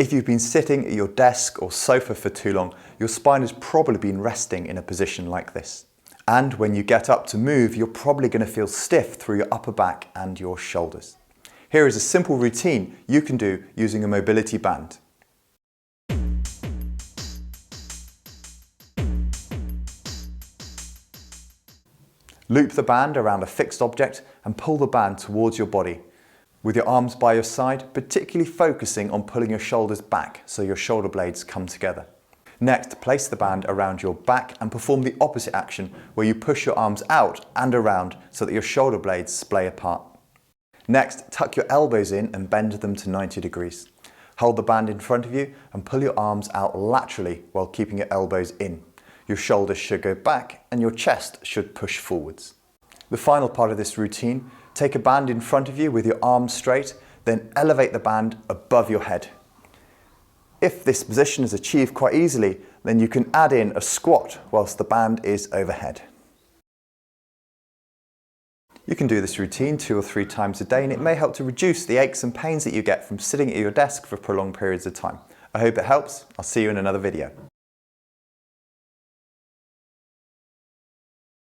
If you've been sitting at your desk or sofa for too long, your spine has probably been resting in a position like this. And when you get up to move, you're probably going to feel stiff through your upper back and your shoulders. Here is a simple routine you can do using a mobility band. Loop the band around a fixed object and pull the band towards your body, with your arms by your side, particularly focusing on pulling your shoulders back so your shoulder blades come together. Next, place the band around your back and perform the opposite action where you push your arms out and around so that your shoulder blades splay apart. Next, tuck your elbows in and bend them to 90 degrees. Hold the band in front of you and pull your arms out laterally while keeping your elbows in. Your shoulders should go back and your chest should push forwards. The final part of this routine, take a band in front of you with your arms straight, then elevate the band above your head. If this position is achieved quite easily, then you can add in a squat whilst the band is overhead. You can do this routine 2 or 3 times a day and it may help to reduce the aches and pains that you get from sitting at your desk for prolonged periods of time. I hope it helps. I'll see you in another video.